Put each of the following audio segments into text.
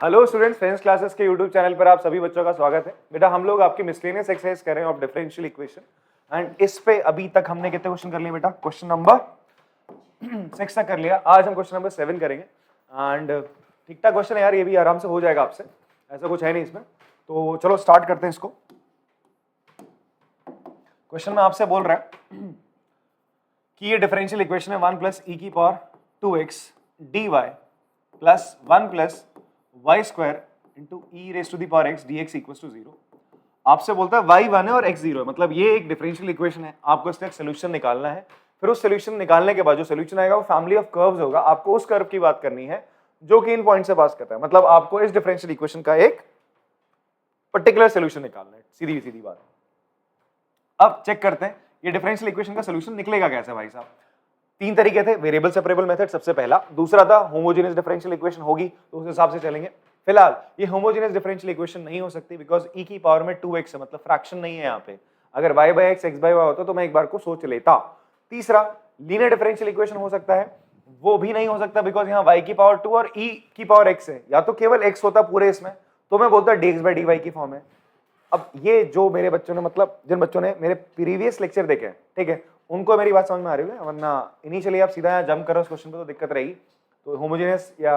Hello students, friends classes के YouTube channel पर आप सभी बच्चों का स्वागत है। बेटा हम लोग आपकी मिसलेनियस एक्सरसाइज कर रहे हैं ऑफ डिफरेंशियल इक्वेशन एंड इस पे अभी तक हमने कितने क्वेश्चन कर लिए बेटा? क्वेश्चन नंबर 6 तक कर लिया। आज हम क्वेश्चन नंबर 7 करेंगे एंड ठीक ठाक क्वेश्चन है यार, ये भी आराम से हो जाएगा आपसे, ऐसा कुछ है नहीं इसमें। तो चलो स्टार्ट करते हैं इसको। क्वेश्चन में आपसे बोल रहा है कि ये डिफरेंशियल इक्वेशन है 1 प्लस ई की power 2x dy plus 1 plus Y square into e raise to the power x d x equal to 0। आपसे बोलता है y 1 है और x 0 है, मतलब ये एक डिफरेंशियल इक्वेशन है, आपको इसका सोल्यूशन निकालना है। फिर उस सोल्यूशन निकालने के बाद जो सोल्यूशन आएगा वो फैमिली ऑफ कर्व्स होगा। आपको उस कर्व की बात करनी है जो कि इन पॉइंट से पास करता है, मतलब आपको इस डिफरेंशियल इक्वेशन का एक पर्टिकुलर सोल्यूशन निकालना है, सीधी सीधी बात। अब चेक करते हैं ये डिफरेंशियल इक्वेशन का सोल्यूशन निकलेगा कैसे भाई साहब। तीन तरीके थे, वेरिएबल सेपरेबल मेथड सबसे पहला, दूसरा था होमोजेनियस डिफरेंशियल इक्वेशन होगी तो उस हिसाब से चलेंगे। फिलहाल ये होमोजेनियस डिफरेंशियल इक्वेशन नहीं हो सकती बिकॉज ई की पावर में 2x है, मतलब फ्रैक्शन नहीं है यहाँ पे। अगर y by x x by y होता तो मैं एक बार को सोच लेता। तीसरा लीनियर डिफरेंशियल इक्वेशन हो सकता है, वो भी नहीं हो सकता बिकॉज यहाँ y की पावर 2 और e की पावर x है, या तो केवल x होता पूरे इसमें तो मैं बोलता dx बाय dy की फॉर्म है। अब ये जो मेरे बच्चों ने, मतलब जिन बच्चों ने मेरे प्रीवियस लेक्चर देखे हैं, ठीक है, उनको मेरी बात समझ में आ रही है, वरना इनिशियली आप सीधा यहाँ जंप करो उस क्वेश्चन पे तो दिक्कत रहेगी। तो होमोजेनियस या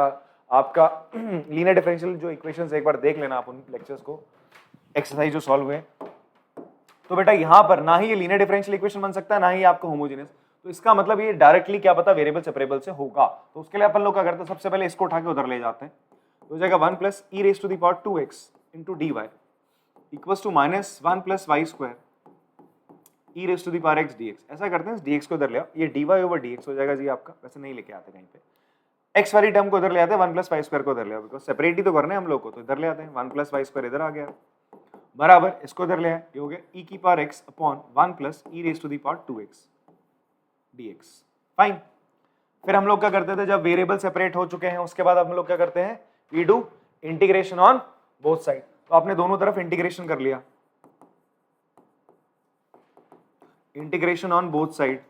आपका लीनियर डिफरेंशियल जो इक्वेशंस एक बार देख लेना आप उन लेक्चर्स को, एक्सरसाइज जो सॉल्व हुए। तो बेटा यहाँ पर ना ही ये लीनियर डिफरेंशियल इक्वेशन बन सकता है ना ही आपका होमोजेनियस, तो इसका मतलब ये डायरेक्टली क्या पता वेरिएबल सेपरेबल से होगा। तो उसके लिए अपन लोग क्या करते हैं, सबसे पहले इसको उठा के उधर ले जाते हैं। तो हो जाएगा 1 plus e raise to the power 2x into d y equals to minus 1 plus Y square e raise to the power x d x. ऐसा करते हैं dx को इधर ले आओ, ये dy ओवर dx हो जाएगा जी आपका, वैसे नहीं लेके आते कहीं पे। x वाली टर्म को इधर ले आते हैं, 1 प्लस वाई स्क्वायर को इधर ले आओ बिकॉज सेपरेट ही तो करना है हम लोग को, तो इधर ले आते हैं। 1 प्लस वाई स्क्वायर इधर आ गया बराबर, इसको इधर ले आए, ये हो गया e की power x upon 1 plus e raise to the power 2x dx। Fine. फिर हम लोग क्या करते थे, जब वेरिएबल सेपरेट हो चुके हैं उसके बाद हम लोग क्या करते हैं, we do integration on both side. तो आपने दोनों तरफ इंटीग्रेशन कर लिया, इंटीग्रेशन ऑन बोथ साइड।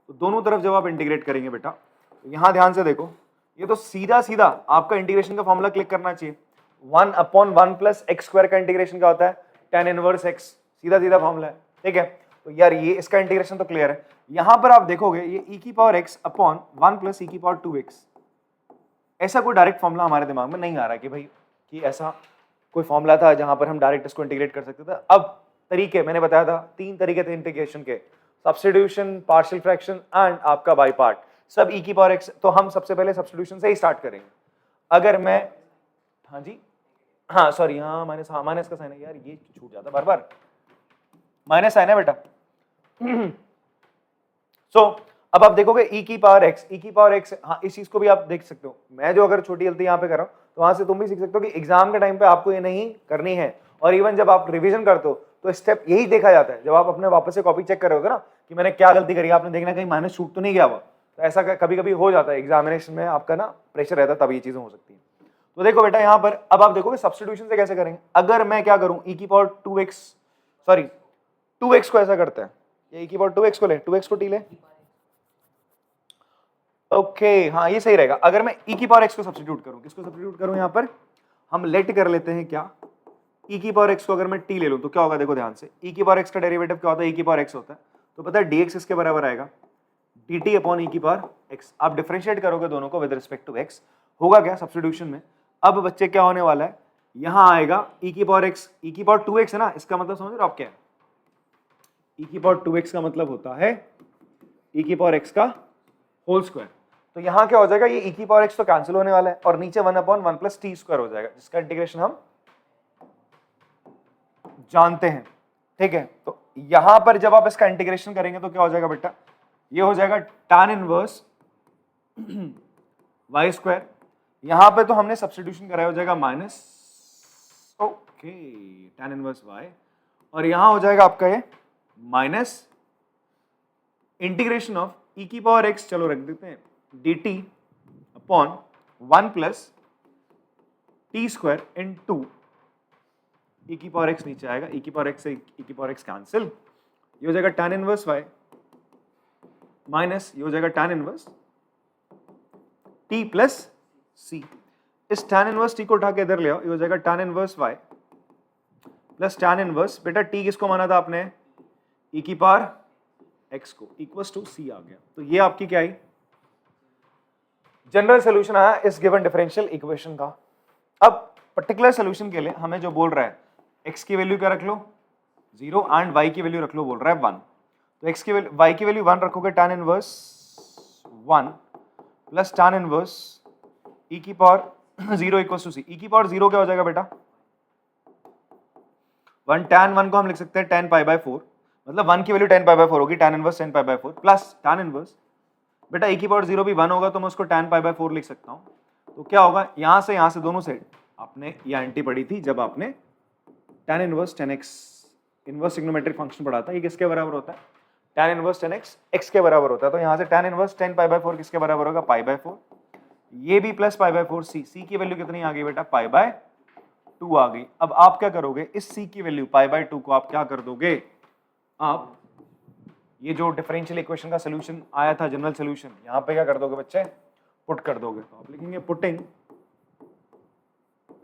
तो दोनों तरफ जब आप इंटीग्रेट करेंगे बेटा, तो यहां ध्यान से देखो, ये तो सीधा सीधा आपका इंटीग्रेशन का फॉर्मूला क्लिक करना चाहिए। 1 अपॉन 1 प्लस एक्स स्क्वायर का इंटीग्रेशन क्या होता है, tan इनवर्स x, सीधा सीधा फॉर्मूला है, ठीक है। तो यार ये इसका इंटीग्रेशन तो क्लियर है। यहां पर आप देखोगे ये e की power x upon 1 plus e की पावर 2x, ऐसा कोई डायरेक्ट फॉर्मूला हमारे दिमाग में नहीं आ रहा कि भाई कि ऐसा कोई फॉर्मूला था जहां पर हम डायरेक्ट इसको इंटीग्रेट कर सकते थे। अब तरीके मैंने बताया था, तीन तरीके थे इंटीग्रेशन के, सब्स्टिट्यूशन, पार्शियल फ्रैक्शन एंड आपका बाय पार्ट, सब e की पावर x। तो हम सबसे पहले सब्स्टिट्यूशन से ही स्टार्ट करेंगे। अगर मैं, हाँ जी, हाँ सॉरी, हाँ माइनस का साइन है यार, ये छूट जाता बार बार, माइनस साइन है बेटा। सो अब आप देखोगे e की पावर x, हाँ इस चीज को भी आप देख सकते हो। मैं जो अगर छोटी गलती यहाँ पे कर रहा हूँ तो वहां से तुम भी सीख सकते हो कि एग्जाम के टाइम पे आपको ये नहीं करनी है, और इवन जब आप रिवीजन करते हो तो स्टेप यही देखा जाता है। जब आप अपने वापस से कॉपी चेक कर रहे होगे ना कि मैंने क्या गलती करी, आपने देखना कहीं माइनस छूट तो नहीं गया हुआ, तो ऐसा कभी कभी हो जाता है एग्जामिनेशन में, आपका ना प्रेशर रहता है, तब ये चीजें हो सकती है। तो देखो बेटा यहाँ पर अब आप देखोगे सब्स्टिट्यूशन से कैसे करेंगे। अगर मैं क्या करूं, e की पावर 2x, सॉरी 2x को ऐसा करते हैं, ये e की पावर 2x को ले, 2x को t ले, ओके हाँ ये सही रहेगा। अगर मैं e की पावर x को सब्स्टिट्यूट करूं, किसको सब्स्टिट्यूट करूं, यहाँ पर हम लेट कर लेते हैं क्या, e की पावर x को अगर मैं t ले लूं तो क्या होगा, देखो ध्यान से, e की पावर x का डेरिवेटिव क्या होता है, e की पावर x होता है, तो पता है dx इसके बराबर आएगा dt अपॉन e की पावर x। आप डिफरेंशिएट करोगे दोनों को विद रिस्पेक्ट टू x, होगा क्या सब्स्टिट्यूशन में। अब बच्चे क्या होने वाला है, यहां आएगा e की पावर x, e की पावर 2x है ना, इसका मतलब समझ रहे हो आप क्या है, e की पावर 2x का मतलब होता है e की पावर x का होल स्क्वायर। तो यहां क्या हो जाएगा, ये e की पावर x तो कैंसिल होने वाला है और नीचे 1 अपॉन 1 प्लस टी स्क्वायर हो जाएगा, जिसका इंटीग्रेशन हम जानते हैं, ठीक है। तो यहां पर जब आप इसका इंटीग्रेशन करेंगे तो क्या हो जाएगा बेटा, ये हो जाएगा tan इनवर्स y स्क्वायर, यहां पे तो हमने सब्स्टिट्यूशन कराया, हो जाएगा minus, okay tan inverse y, और यहां हो जाएगा आपका ये माइनस इंटीग्रेशन ऑफ e की पावर x, चलो रख देते हैं dt upon 1 plus t square into e की पावर x, नीचे आएगा e की पावर x से e की पावर x कैंसिल, ये हो जाएगा tan इनवर्स y माइनस ये हो जाएगा tan inverse t plus c। इस tan इनवर्स t को उठा के इधर ले आओ, ये हो जाएगा tan inverse y plus tan inverse, बेटा t किसको माना था आपने, e की पावर x को, इक्वल्स टू c आ गया। तो ये आपकी क्या आई, जनरल सोल्यूशन आया इस गिवन डिफरेंशियल इक्वेशन का। अब पर्टिकुलर सोल्यूशन के लिए हमें जो बोल रहा है, x की वैल्यू क्या रख लो 0 एंड y की वैल्यू रख लो, बोल रहा है 1। तो x की वैल्यू, y की वैल्यू 1 रखोगे, tan inverse 1 plus tan inverse e की power 0 equals to c। e की पावर 0 क्या हो जाएगा बेटा 1, tan 1 को हम लिख सकते हैं tan पाई बाय 4, मतलब 1 की वैल्यू tan पाई बाय 4 होगी, tan inverse tan pi by 4 plus tan inverse, बेटा e की पावर 0 भी 1 होगा तो मैं उसको tan पाई बाय 4 लिख सकता हूं। तो क्या होगा, यहां से दोनों साइड आपने ये एंटी पढ़ी थी जब आपने tan inverse tan x inverse trigonometric function पढ़ा था, ये किसके बराबर होता है, tan inverse tan x x के बराबर होता है। तो यहां से tan inverse tan pi by 4 किसके बराबर होगा, पाई बाय 4, ये भी प्लस पाई बाय 4 c की वैल्यू कितनी आ गई बेटा, पाई बाय 2 आ गई। अब आप क्या करोगे, इस c की वैल्यू पाई बाय 2 को आप क्या कर दोगे, आप ये जो डिफरेंशियल इक्वेशन का सोल्यूशन आया था जनरल सोल्यूशन, यहां पे क्या कर दोगे बच्चे, पुट कर दोगे। तो आप लिखेंगे putting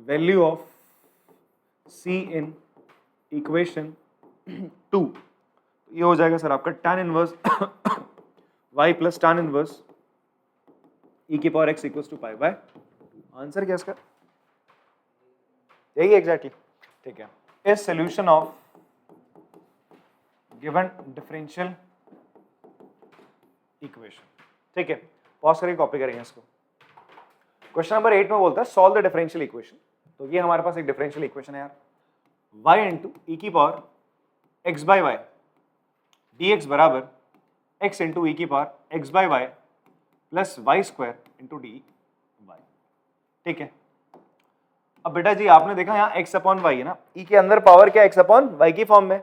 value of c in equation 2, ये हो जाएगा सर आपका tan inverse y plus tan inverse e की power x equals to pi by 2। Answer क्या इसका, यही एग्जैक्टली, ठीक है। इस solution of given differential equation, ठीक है, पॉज करके कॉपी करेंगे इसको। क्वेश्चन नंबर 8 में बोलता है सॉल्व द डिफरेंशियल इक्वेशन। तो ये हमारे पास एक डिफरेंशियल इक्वेशन है यार, y इंटू ई की power x by y dx बराबर x इंटू ई की power x by Y plus Y square into d y, ठीक है। अब बेटा जी आपने देखा यहाँ x अपॉन वाई है ना, e के अंदर पावर क्या x अपॉन वाई की फॉर्म में,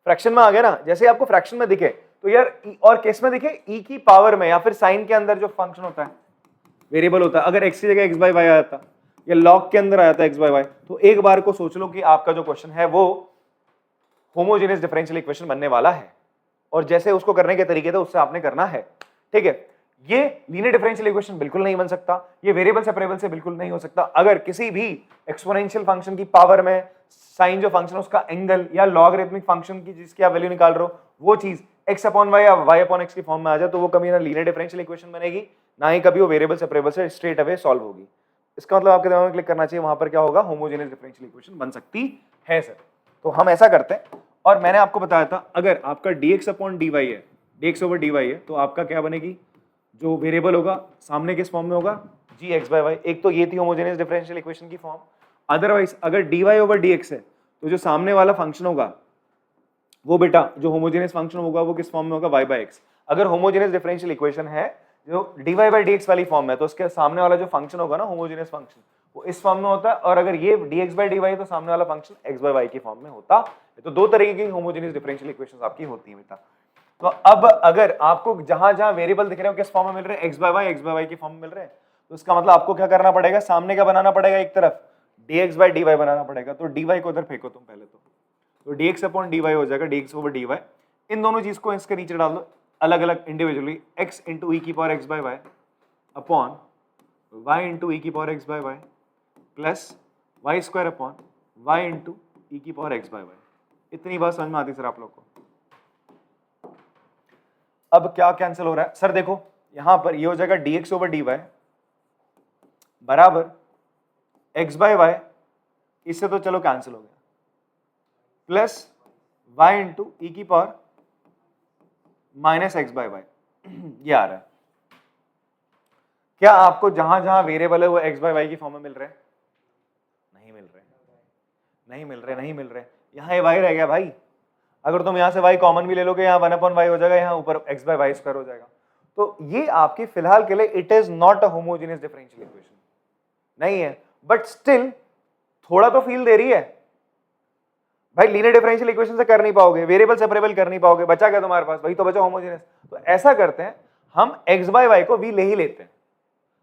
फ्रैक्शन में आ गया ना, जैसे आपको फ्रैक्शन में दिखे तो यार और केस में दिखे e की पावर में, या फिर साइन के अंदर जो फंक्शन होता है वेरिएबल होता है, अगर x की जगह x बाय वाई आया था या लॉग के अंदर आया था x बाय वाई, तो एक बार को सोच लो कि आपका जो क्वेश्चन है वो होमोजेनियस डिफरेंशियल इक्वेशन बनने वाला है, और जैसे उसको करने के तरीके थे उससे आपने करना है, ठीक है। ये लीनियर डिफरेंशियल इक्वेशन बिल्कुल नहीं बन सकता, ये वेरिएबल सेपरेबल से बिल्कुल नहीं हो सकता अगर किसी भी एक्सपोनेंशियल फंक्शन की पावर में साइन जो फंक्शन उसका एंगल, या लॉगरिथमिक फंक्शन की जिसकी आप वैल्यू निकाल रहे हो वो चीज x अपॉन वाई या y अपॉन x की फॉर्म में आ जाए, तो वो कभी ना लीनियर डिफरेंशियल इक्वेशन बनेगी, ना ही कभी वो वेरिएबल सेपरेबल से स्ट्रेट अवे सॉल्व होगी। इसका मतलब आपके दिमाग में क्लिक करना चाहिए, वहां पर क्या होगा, होमोजेनियस डिफरेंशियल इक्वेशन बन सकती है सर। तो हम ऐसा करते हैं, और मैंने आपको बताया था अगर आपका dx अपॉन dy है, dx ओवर dy है, तो आपका क्या बनेगी, जो वेरिएबल होगा सामने किस फॉर्म में होगा, gx बाय वाई। एक तो ये थी होमोजेनियस डिफरेंशियल इक्वेशन की फॉर्म। अदरवाइज अगर dy ओवर dx है तो जो सामने वाला फंक्शन होगा वो बेटा जो होमोजेनियस फंक्शन होगा वो किस फॉर्म में होगा, y बाय x। अगर होमोजेनियस डिफरेंशियल इक्वेशन है जो dy बाय dx वाली फॉर्म में, तो उसके सामने वाला जो फंक्शन होगा ना होमोजेनियस फंक्शन, वो इस फॉर्म में होता है, और अगर ये dx बाय dy है तो सामने वाला फंक्शन x बाय y की फॉर्म में होता है। तो दो तरीके की होमोजेनियस डिफरेंशियल इक्वेशंस आपकी होती है बेटा। तो अब अगर आपको जहां जहां वेरिएबल दिख रहे हो किस फॉर्म में मिल रहे हैं, x बाय वाई की फॉर्म में मिल रहे हैं, तो इसका मतलब आपको क्या करना पड़ेगा, सामने क्या बनाना पड़ेगा, एक तरफ dx बाय dy बनाना पड़ेगा। तो dy को उधर फेंको तुम पहले, तो dx अपॉन dy हो जाएगा dx ओवर dy। इन दोनों चीज को इसके नीचे डाल दो अलग अलग इंडिविजुअली, x इंटू ई की power x by Y upon y into ई की power x by Y plus Y square upon y into ई की पावर x बाय वाई। इतनी बात समझ में आती सर आप लोग को। अब क्या कैंसिल हो रहा है सर, देखो यहां पर ये हो जाएगा dx ओवर dy बराबर x बाय वाई, इससे तो चलो कैंसिल हो गया, प्लस y इंटू ई की power minus x by y, ये आ रहा है। क्या आपको जहां जहां वेरिएबल है वो x बाय वाई की फॉर्म में मिल रहे हैं, नहीं मिल रहे, नहीं मिल रहे, नहीं मिल रहे। यहाँ ये y रह गया भाई, अगर तुम यहाँ से y कॉमन भी ले लोगे, यहाँ 1 अपॉन वाई हो जाएगा, यहाँ ऊपर x बाय वाई स्क्वायर हो जाएगा। तो ये आपकी फिलहाल के लिए it is not a homogeneous differential equation नहीं है, बट स्टिल थोड़ा तो फील दे रही है भाई। लीनियर डिफरेंशियल इक्वेशन से कर नहीं पाओगे, वेरिएबल सेपरेबल कर नहीं पाओगे, बचा क्या तुम्हारे पास, वही तो बचा होमोजेनियस। तो ऐसा करते हैं हम x बाय वाई को v ले ही लेते हैं।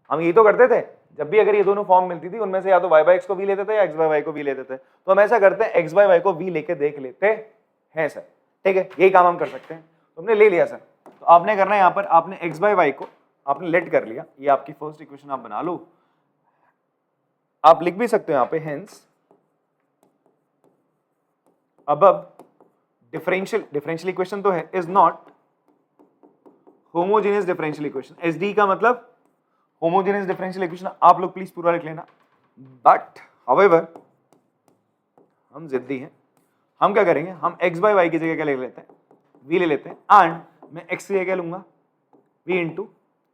हम ये तो करते थे जब भी अगर ये दोनों फॉर्म मिलती थी उनमें से या तो y बाय x को v लेते थे या x बाय वाई को v लेते थे। तो हम ऐसा करते हैं x बाय वाई को v लेके देख लेते हैं सर, ठीक है, यही काम हम कर सकते हैं। तुमने ले लिया सर, तो आपने करना है यहाँ पर आपने x बाय वाई को आपने लेट कर लिया, ये आपकी फर्स्ट इक्वेशन आप बना लो। आप लिख भी सकते हो यहाँ पे हेंस अबव डिफरेंशियल इक्वेशन तो है, is not homogeneous differential equation. SD का मतलब होमोजेनियस डिफरेंशियल इक्वेशन, आप लोग प्लीज पूरा लिख लेना। बट हाउएवर हम जिद्दी हैं, हम क्या करेंगे, हम x बाई वाई की जगह क्या ले लेते हैं, v ले लेते हैं, एंड मैं x की जगह क्या लूंगा, v इंटू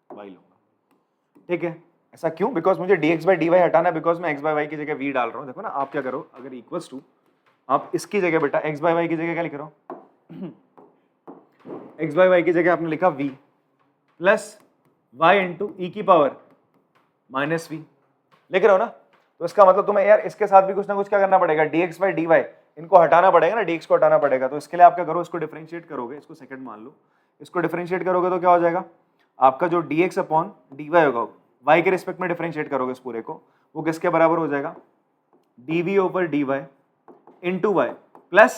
वाई लूंगा। ठीक है, ऐसा क्यों, बिकॉज मुझे dx बाई dy हटाना है, बिकॉज मैं x बाई वाई की जगह v डाल रहा हूँ। देखो ना, आप क्या करो, अगर इक्वल्स टू आप इसकी जगह बेटा x बाई वाई की जगह क्या लिख रहा हूँ, x बाई वाई की जगह आपने लिखा v प्लस y इंटू ई की पावर माइनस v लिख रहे हो ना। तो इसका मतलब तुम्हें यार इसके साथ भी कुछ ना कुछ क्या करना पड़ेगा, dx बाई dy इनको हटाना पड़ेगा ना, dx को हटाना पड़ेगा। तो इसके लिए आप क्या करो, इसको डिफरेंशिएट करोगे, इसको सेकंड मान लो, इसको डिफरेंशिएट करोगे तो क्या हो जाएगा, आपका जो dx अपॉन dy होगा, y के रिस्पेक्ट में डिफरेंशिएट करोगे इस पूरे को, वो किसके बराबर हो जाएगा, dv over dy into y plus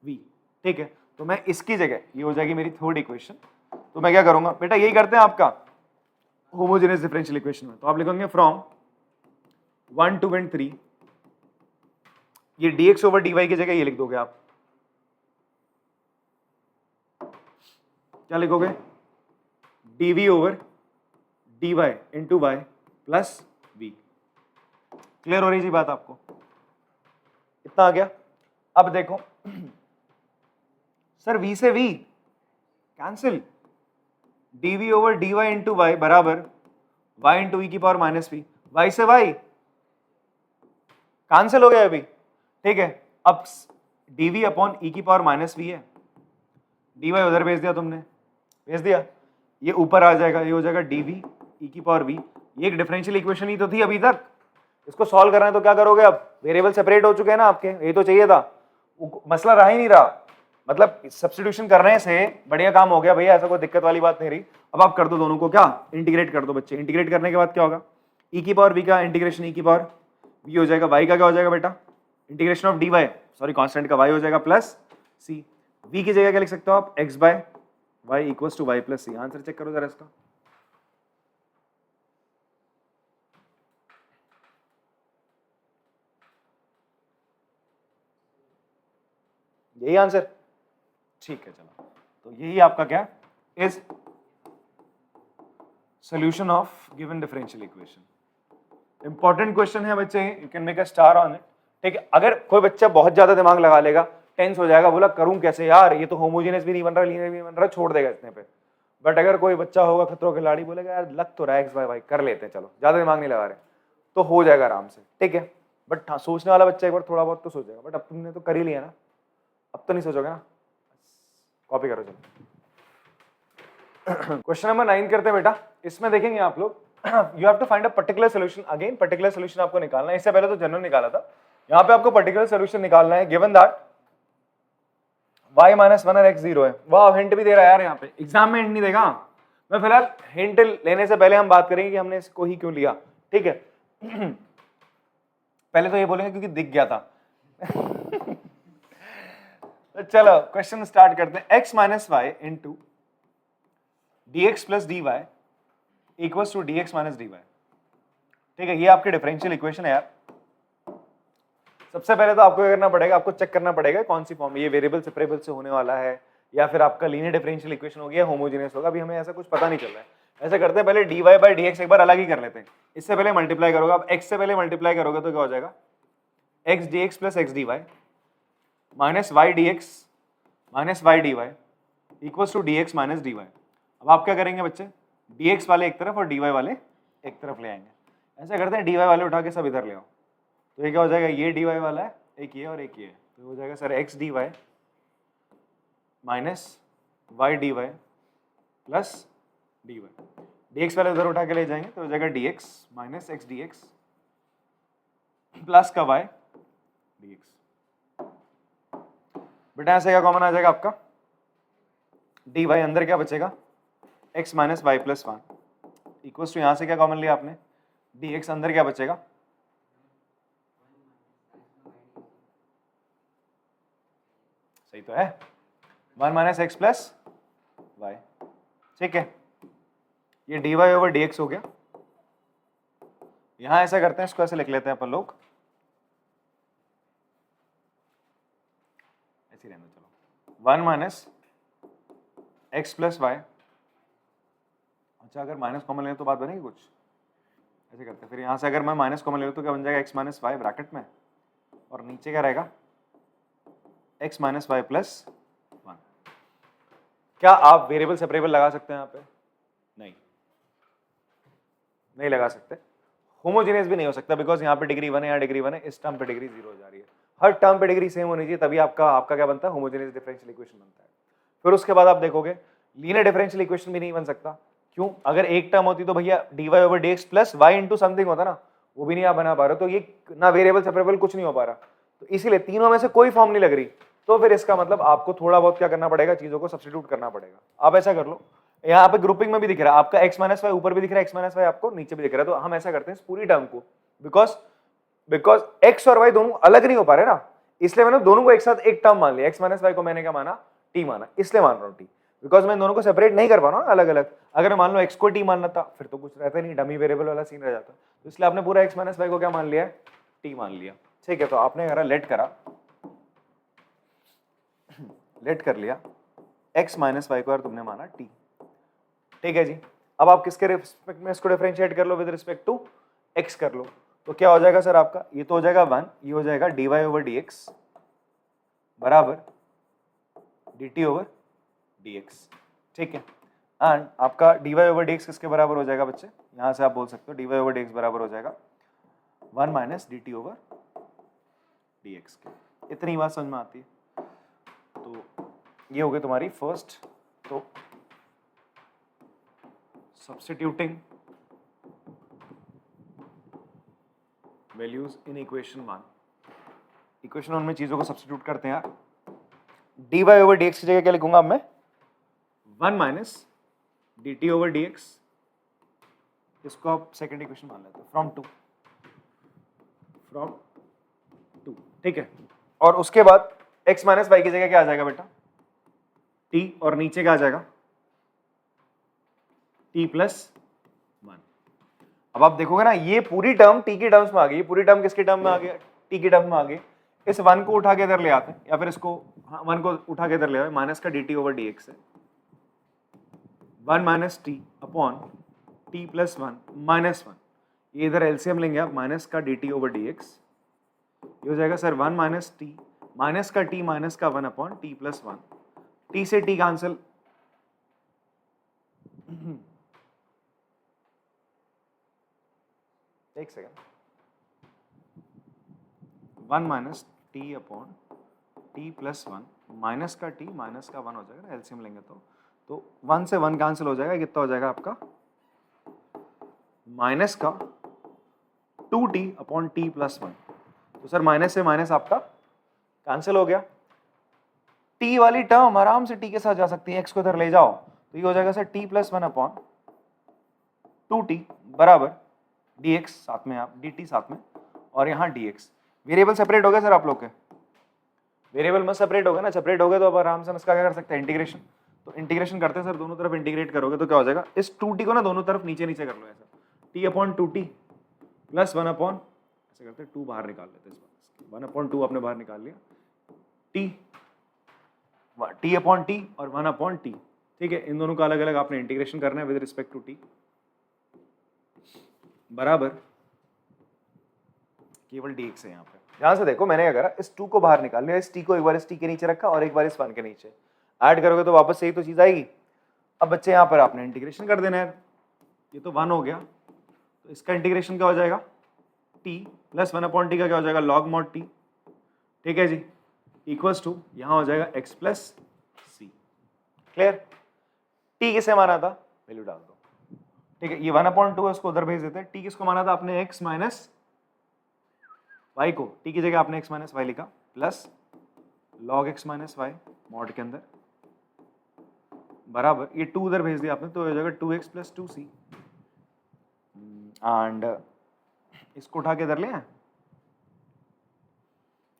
v। ठीक है, तो मैं इसकी जगह, ये हो जाएगी मेरी थर्ड इक्वेशन। तो मैं क्या करूंगा बेटा, यही करते हैं आपका होमोजेनियस डिफरेंशियल इक्वेशन में। तो आप लिखेंगे फ्रॉम 1 2 एंड 3, ये dx ओवर dy की जगह ये लिख दोगे आप, क्या लिखोगे, dv over dy into y plus v। Clear हो रही जी बात आपको, इतना आ गया। अब देखो सर v से v cancel, dv over dy into y बराबर y इंटू ई की पावर माइनस v, y से y कैंसिल हो गया अभी। ठीक है, अब dv अपॉन ई की पावर माइनस v है, dy उधर भेज दिया तुमने, भेज दिया, ये ऊपर आ जाएगा, ये हो जाएगा dv ई की पावर v। ये एक डिफरेंशियल इक्वेशन ही तो थी अभी तक, इसको सॉल्व करना है तो क्या करोगे, अब वेरिएबल सेपरेट हो चुके हैं ना आपके, ये तो चाहिए था, मसला रहा ही नहीं रहा, मतलब सब्स्टिट्यूशन करने से बढ़िया काम हो गया भैया, ऐसा कोई दिक्कत वाली बात नहीं रही। अब आप कर दो दोनों को क्या, इंटीग्रेट कर दो बच्चे। इंटीग्रेट करने के बाद क्या होगा, ई की पावर v का इंटीग्रेशन ई की पावर v हो जाएगा, y का क्या हो जाएगा बेटा, integration of dy, sorry constant का y हो जाएगा प्लस c। v की जगह क्या लिख सकते हो आप, x by y equals to y plus c. Answer check करो जरा इसका, यही आंसर, ठीक है चलो। तो यही आपका क्या is solution of given differential equation. Important question है बच्चे, you can make a star on it. ठीक है, अगर कोई बच्चा बहुत ज्यादा दिमाग लगा लेगा, टेंस हो जाएगा, बोला करूं कैसे यार, ये तो होमोजेनियस भी नहीं बन रहा, लीनियर भी नहीं बन रहा, छोड़ देगा इतने पे। बट अगर कोई बच्चा होगा खतरों के खिलाड़ी, बोलेगा यार लग तो रहा है एक्स बाय वाई, कर लेते हैं चलो, ज्यादा दिमाग नहीं लगा रहे, तो हो जाएगा आराम से। ठीक है, बट हाँ सोचने वाला बच्चा एक बार थोड़ा बहुत तो सोचेगा, बट अब तुमने तो कर ही लिया ना, अब तो नहीं सोचोगे ना, कॉपी करो चलो। क्वेश्चन नंबर 9 करते हैं बेटा। इसमें देखेंगे आप लोग, you have to find a particular solution. Again particular solution आपको निकालना है, इससे पहले तो जनरल निकाला था, यहाँ पे आपको पर्टिकुलर सॉल्यूशन निकालना है। गिवन दैट y माइनस 1 और x 0 है। वाह, हिंट भी दे रहा है यार, यहाँ पे एग्जाम में हिंट नहीं देगा, मैं फिलहाल हिंट लेने से पहले हम बात करेंगे कि हमने इसको ही क्यों लिया। ठीक है, पहले तो ये बोलेंगे क्योंकि दिख गया था। तो चलो क्वेश्चन स्टार्ट करते हैं। x minus y into d x plus d y equals to d x minus d y. ठीक है, ये आपकी डिफरेंशियल इक्वेशन है यार। सबसे पहले तो आपको क्या करना पड़ेगा, आपको चेक करना पड़ेगा कौन सी फॉर्म, ये वेरिएबल सेपरेबल से होने वाला है या फिर आपका लीनियर डिफरेंशियल इक्वेशन हो गया, होमोजेनियस होगा। अभी हमें ऐसा कुछ पता नहीं चल रहा है। ऐसा करते हैं, पहले d y by d x एक बार अलग ही कर लेते हैं, इससे पहले मल्टीप्लाई करोगे। अब एक्स से पहले मल्टीप्लाई करोगे तो क्या हो जाएगा, x d x plus x d y minus y d x minus y d y equals to d x minus d y. अब आप क्या करेंगे बच्चे, डी एक्स वाले एक तरफ और डी वाई वाले एक तरफ ले आएंगे। ऐसा करते हैं, डी वाई वाले उठा के सब इधर ले आओ, तो ये क्या हो जाएगा, ये डी वाई वाला है, एक ये और एक ये, तो हो जाएगा sir x d y minus y d y plus d y. D x वाले उधर उठा के ले जाएंगे तो हो जाएगा d x minus x d x plus का वाई डी एक्स। बेटा ऐसे क्या कॉमन आ जाएगा आपका, डी वाई अंदर क्या बचेगा, x minus y plus 1 equals to, यहां से क्या कॉमन लिया आपने, डी एक्स अंदर क्या बचेगा, सही तो है, 1 माइनस एक्स प्लस वाई। ठीक है, ये d y over d x हो गया, यहां ऐसा करते हैं, इसको ऐसे लिख लेते हैं अपन लोग, ऐसे रहने दो, चलो 1 माइनस एक्स प्लस वाई। अच्छा अगर माइनस कॉमन ले तो बात बनेगी कुछ, ऐसे करते हैं। फिर यहाँ से अगर मैं माइनस कॉमन ले लूँ तो क्या बन जाएगा, एक्स माइनस वाई ब्रैकेट में, और नीचे क्या रहेगा, एक्स माइनस वाई प्लस 1। क्या आप वेरिएबल सेपरेबल लगा सकते हैं यहाँ पे? नहीं लगा सकते। होमोजेनियस भी नहीं हो सकता, बिकॉज यहाँ पे डिग्री 1 है, यहाँ डिग्री 1 है, इस टर्म पे डिग्री 0 हो जा रही है। हर टर्म पे डिग्री सेम होनी चाहिए, तभी आपका क्या बनता है, होमोजेनियस डिफरेंशियल इक्वेशन बनता है। फिर उसके बाद आप देखोगे लीनियर डिफरेंशियल इक्वेशन भी नहीं बन सकता। क्यों? अगर एक टर्म होती तो भैया dy over dx plus y into something होता ना, वो भी नहीं आप बना पा रहे, तो ये ना वेरिएबल सेपरेबल कुछ नहीं हो पा रहा, तो इसीलिए तीनों में से कोई फॉर्म नहीं लग रही। तो फिर इसका मतलब आपको थोड़ा बहुत क्या करना पड़ेगा, चीजों को सब्स्टिट्यूट करना पड़ेगा। आप ऐसा कर लो, यहाँ पे ग्रुपिंग में भी दिख रहा है आपका x माइनस वाई ऊपर भी दिख रहा है, x माइनस वाई आपको नीचे भी दिख रहा है। तो हम ऐसा करते हैं इस पूरी टर्म को, बिकॉज x और y दोनों अलग नहीं हो पा रहे ना, इसलिए मैंने दोनों को एक साथ एक टर्म मान लिया। x माइनस वाई को मैंने क्या माना, t माना, इसलिए मान रहा हूँ t, बिकॉज मैं दोनों को सेपरेट नहीं कर पा रहा हूँ ना अलग अलग। अगर मान लो x को t मानना था फिर तो कुछ रहता नहीं, डमी वेरिएबल वाला सीन रह जाता। तो इसलिए आपने पूरा x माइनस वाई को क्या मान लिया, t मान लिया। ठीक है, तो आपने करा लेट कर लिया x माइनस वाई को और तुमने माना t। ठीक है जी, अब आप किसके रिस्पेक्ट में इसको डिफरेंशिएट कर लो, विद रिस्पेक्ट टू x कर लो। तो क्या हो जाएगा सर आपका, ये तो हो जाएगा 1, ये हो जाएगा dy ओवर dx बराबर dt ओवर dx। ठीक है, एंड आपका dy ओवर dx किसके बराबर हो जाएगा बच्चे, यहां से आप बोल सकते हो dy ओवर dx बराबर हो जाएगा 1 माइनस dt ओवर dx के। इतनी बात समझ में आती है। तो ये हो गई तुम्हारी फर्स्ट। तो substituting values in equation 1, equation 1 में चीजों को सब्स्टिट्यूट करते हैं यार। dy ओवर dx की जगह क्या लिखूंगा अब मैं, 1 माइनस dt ओवर dx, इसको आप सेकंड इक्वेशन मान लेते हो, फ्रॉम टू। ठीक है, और उसके बाद x माइनस वाई की जगह क्या आ जाएगा बेटा, t, और नीचे क्या आ जाएगा, t प्लस 1। अब आप देखोगे ना ये पूरी टर्म t की टर्म्स में आ गई, ये पूरी टर्म किसकी टर्म में आ गया, t की टर्म में आ गई। इस 1 को उठा के इधर ले आते हैं, या फिर इसको 1 को उठा के इधर ले आए, माइनस का dt ओवर dx है 1 minus T upon T plus 1 minus 1। ये इधर एलसीएम लेंगे आप, माइनस का dt ओवर dx, ये हो जाएगा सर 1 माइनस टी माइनस का t माइनस का 1 अपॉन टी प्लस 1। टी से t कैंसिल, एक second, 1 minus T upon T plus 1 minus का t माइनस का 1 हो जाएगा ना, एलसीएम लेंगे तो 1 से 1 कैंसिल हो जाएगा, कितना हो जाएगा आपका, माइनस का 2t अपॉन टी प्लस 1। तो सर माइनस से माइनस आपका कैंसिल हो गया, t वाली टर्म आराम से t के साथ जा सकती है, x को इधर ले जाओ, तो ये हो जाएगा sir t plus 1 upon 2t बराबर dx, साथ में आप dt साथ में, और यहाँ dx। वेरिएबल सेपरेट हो गया सर आप लोग के, वेरिएबल में सेपरेट हो गया ना, सेपरेट हो गया तो अब आराम से हम इसका क्या कर सकते हैं, इंटीग्रेशन। तो इंटीग्रेशन करते हैं सर, दोनों तरफ इंटीग्रेट करोगे तो क्या हो जाएगा, इस 2t को ना दोनों तरफ नीचे नीचे कर लो ऐसा, t upon 2t plus 1 upon, ऐसे करते हैं 2 बाहर निकाल लेते हैं, इस बार 1 अपॉन 2 आपने बाहर निकाल लिया, t अपॉन t और 1 अपॉन t। ठीक है, इन दोनों का अलग अलग आपने इंटीग्रेशन करना है विद रिस्पेक्ट टू t, बराबर केवल dx है। यहाँ पे ध्यान से देखो, मैंने क्या करा, इस 2 को बाहर निकाल लिया, इस t को एक बार इस t के नीचे रखा और एक बार इस 1 के नीचे, ऐड करोगे तो वापस सही तो चीज आएगी। अब बच्चे यहाँ पर आपने इंटीग्रेशन कर देना है, ये तो 1 हो गया, तो इसका इंटीग्रेशन क्या हो जाएगा, t प्लस 1 अपॉन टी का क्या हो जाएगा, लॉग मॉड t। ठीक है जी, इक्वल्स टू यहाँ हो जाएगा x प्लस सी। क्लियर, t किसे माना था, वैल्यू डाल दो। ठीक है, ये 1 अपॉन 2 है, उसको उधर भेज देते हैं। t किसको माना था आपने, x माइनस y को, t की जगह आपने x माइनस y लिखा, plus log x minus y mod के अंदर बराबर, ये 2 उधर भेज दिया आपने, तो हो जाएगा 2x प्लस 2c, एंड इसको उठा के इधर ले आए,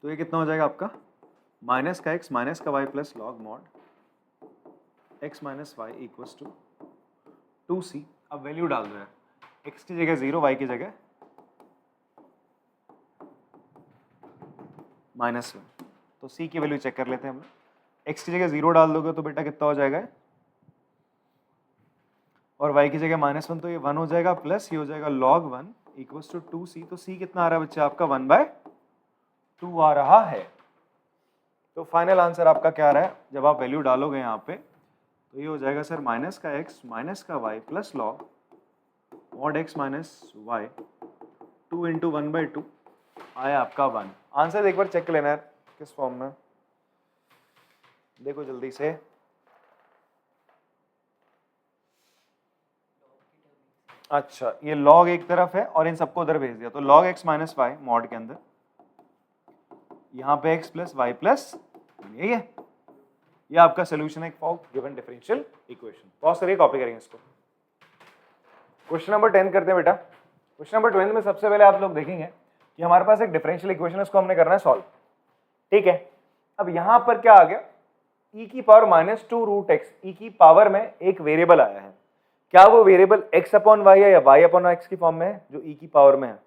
तो ये कितना हो जाएगा आपका, माइनस का x माइनस का y plus log mod x minus y equals to 2c। अब वैल्यू डाल दो यार, x की जगह 0, y की जगह -1। तो c की वैल्यू चेक कर लेते हैं हम। x की जगह 0 डाल दोगे तो बेटा कितना हो जाएगा, और y की जगह -1 तो ये 1 हो जाएगा, प्लस ये हो जाएगा log 1 इक्वल्स टू 2c। तो c कितना आ रहा है बच्चे आपका 1/2 आ रहा है। तो फाइनल आंसर आपका क्या आ रहा है, जब आप वैल्यू डालोगे यहाँ पे तो ये हो जाएगा सर माइनस का x माइनस का y plus log mod x minus y 2 इंटू 1/2 आया आपका 1। आंसर एक बार चेक कर लेना है किस फॉर्म में, देखो जल्दी से। अच्छा, ये log एक तरफ है और इन सबको उधर भेज दिया, तो log x minus y mod के अंदर, यहाँ पे x प्लस वाई प्लस, यही है। ये आपका सोल्यूशन है for given differential equation. Pause करिए, कॉपी करेंगे इसको। क्वेश्चन नंबर 10 करते हैं बेटा। क्वेश्चन नंबर 10 में सबसे पहले आप लोग देखेंगे कि हमारे पास एक डिफरेंशियल इक्वेशन है, उसको हमने करना है सॉल्व। ठीक है, अब यहां पर क्या आ गया, e की पावर -2 रूट एक्स, e की पावर में एक वेरिएबल आया है। क्या वो वेरिएबल x अपॉन वाई है या y अपॉन x की फॉर्म में है जो e की पावर में है?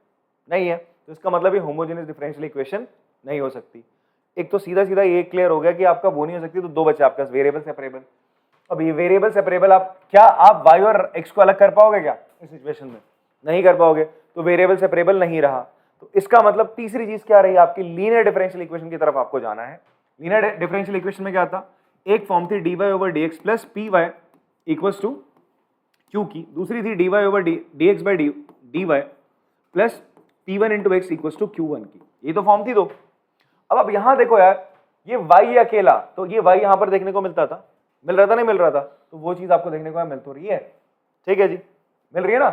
नहीं है। तो इसका मतलब ये होमोजेनियस डिफरेंशियल इक्वेशन नहीं हो सकती। एक तो सीधा सीधा ये क्लियर हो गया कि आपका वो नहीं हो सकती, तो दो बचे आपके पास, वेरिएबल सेपरेबल। अब ये वेरिएबल सेपरेबल आप क्या आप y और x को अलग कर पाओगे क्या इस सिचुएशन में? नहीं कर पाओगे, तो वेरिएबल सेपरेबल नहीं रहा। तो इसका मतलब तीसरी चीज क्या रही, आपकी लीनियर डिफरेंशियल इक्वेशन की तरफ आपको जाना है। लीनियर डिफरेंशियल इक्वेशन में क्या था, एक फॉर्म थी dy over dx plus p y equals to q की, दूसरी थी dy over dx by dy plus p1 into x equals to q1 की। ये तो फॉर्म थी दो। अब यहां देखो यार, ये y अकेला, तो ये y यहां पर देखने को मिलता था, मिल रहा था नहीं मिल रहा था, तो वो चीज आपको देखने को मिल तो रही है। ठीक है जी, मिल रही है ना।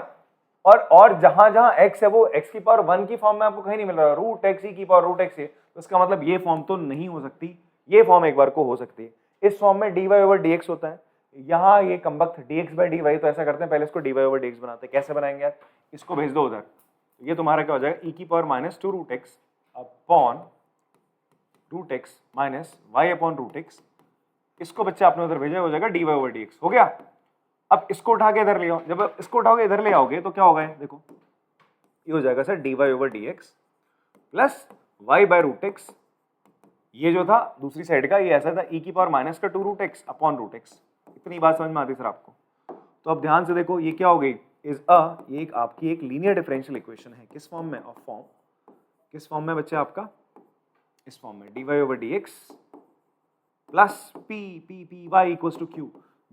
और जहां जहां x है वो x की पावर 1 की फॉर्म में आपको कहीं नहीं मिल रहा, रूट एक्स की पावर रूट एक्स है, तो इसका मतलब ये फॉर्म तो नहीं हो सकती, ये फॉर्म एक बार को हो सकती है। इस फॉर्म में dy ओवर dx होता है, यहाँ ये कमबख्त dx बाई dy, तो ऐसा करते हैं पहले इसको dy ओवर dx बनाते हैं। कैसे बनाएंगे यार, इसको भेज दो उधर, ये तुम्हारा क्या हो जाएगा, e की power -2 root x upon root x minus y upon root x. इसको बच्चे आपने उधर भेजा, हो जाएगा dy ओवर dx। हो गया। अब इसको उठा के इधर ले आओ, जब इसको उठाओगे इधर ले आओगे तो क्या होगा, देखो ये हो जाएगा sir dy over dx plus y by root x. ये जो था दूसरी साइड का, ये ऐसा था e की power -2 root x upon root x. इतनी बात समझ में आती सर आपको? तो अब ध्यान से देखो, ये क्या हो गई, ये एक आपकी एक लीनियर डिफरेंशियल इक्वेशन है। किस फॉर्म में, ऑफ फॉर्म, किस फॉर्म में बच्चे आपका, इस फॉर्म में dy over dx plus p y equals to q,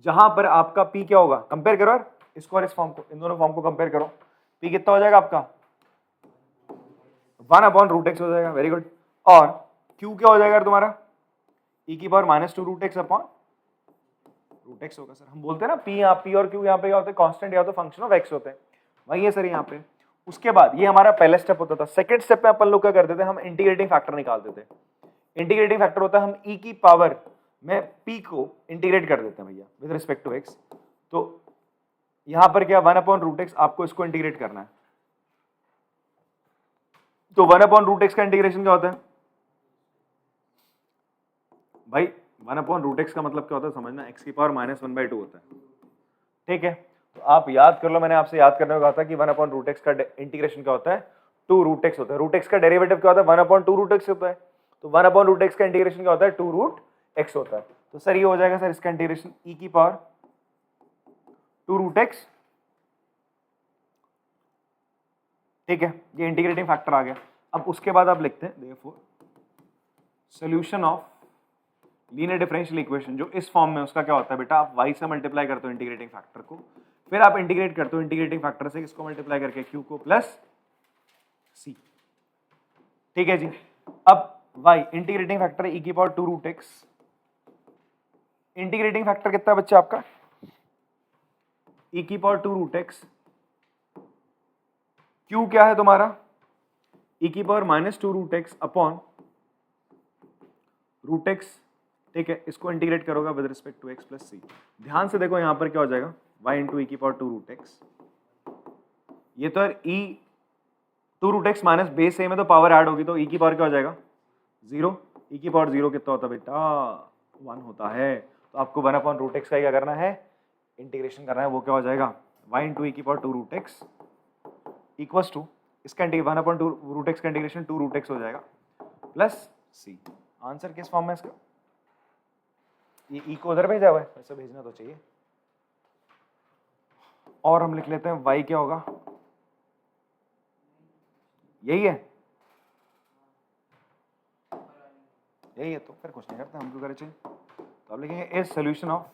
जहां पर आपका p क्या होगा, कंपेयर करो यार इसको और इस फॉर्म को, इन दोनों फॉर्म को कंपेयर करो। p कितना हो जाएगा आपका 1 अपॉन रूट एक्स हो जाएगा, वेरी गुड। और q क्या हो जाएगा तुम्हारा, e की power -2 root x upon root x होगा। सर हम बोलते हैं ना p और q यहाँ पे क्या होते हैं, कांस्टेंट या तो फंक्शन ऑफ x होते हैं, वही है सर यहाँ पे। उसके बाद ये हमारा पहला स्टेप होता था। सेकंड स्टेप में अपन लोग क्या करते थे, हम इंटीग्रेटिंग फैक्टर निकालते थे। इंटीग्रेटिंग फैक्टर होता है हम e की पावर में p को इंटीग्रेट कर देते हैं भैया विद रिस्पेक्ट टू x। तो यहां पर क्या 1 अपॉन रूट एक्स, आपको इसको इंटीग्रेट करना है। तो 1 अपॉन रूट एक्स का इंटीग्रेशन क्या होता है भाई, 1 अपॉन रूट एक्स का मतलब क्या होता है समझना, x की पावर -1/2 होता है। ठीक है, तो आप याद कर लो, मैंने आपसे याद करने को कहा था कि 1 अपॉन रूट एक्स का इंटीग्रेशन क्या होता है, 2 रूट एक्स होता है। रूट एक्स का डेरिवेटिव क्या होता है, 1 अपॉन 2 रूट एक्स होता है। तो 1 अपॉन रूट एक्स का इंटीग्रेशन क्या होता है, 2 रूट एक्स होता है। तो सर ये हो जाएगा सर इसका इंटीग्रेशन e की पावर 2 रूट एक्स। ठीक है, ये इंटीग्रेटिंग फैक्टर आ गया। अब उसके बाद आप लिखते हैं therefore solution of linear differential equation, जो इस फॉर्म में उसका क्या होता है बेटा, आप y से मल्टीप्लाई करते हो इंटीग्रेटिंग फैक्टर को, फिर आप इंटीग्रेट करते हो इंटीग्रेटिंग फैक्टर से किसको मल्टीप्लाई करके, q को प्लस c। ठीक है जी। अब y इंटीग्रेटिंग फैक्टर e की power 2 root x, integrating factor कितना बच्चा आपका, e की पावर 2 रूट एक्स, q क्या है तुम्हारा, e की power -2 root x upon root X. ठीक है, इसको इंटीग्रेट करोगे with respect to x plus C. ध्यान से देखो यहां पर क्या हो जाएगा, y इंटू ई की पावर 2 रूट एक्स। ये तो e 2 root x minus base same है तो पावर ऐड होगी, तो e की पावर क्या हो जाएगा 0। e की पावर 0 कितना होता है बेटा, 1 होता है। तो आपको 1 अपॉन रूट एक्स का क्या करना है, इंटीग्रेशन करना है, वो क्या हो जाएगा y इंटू ई की power 2 root x equals to इसका 1 अपॉन 2 रूट एक्स का इंटीग्रेशन 2 रूट एक्स हो जाएगा प्लस सी। आंसर किस फॉर्म में इसका? ये ई को उधर भेजा हुआ है, वैसे भेजना तो चाहिए। और हम लिख लेते हैं y क्या होगा, यही है, यही है, तो फिर कुछ नहीं करते हम, क्यों करें चेंज। तो अब लिखेंगे is solution of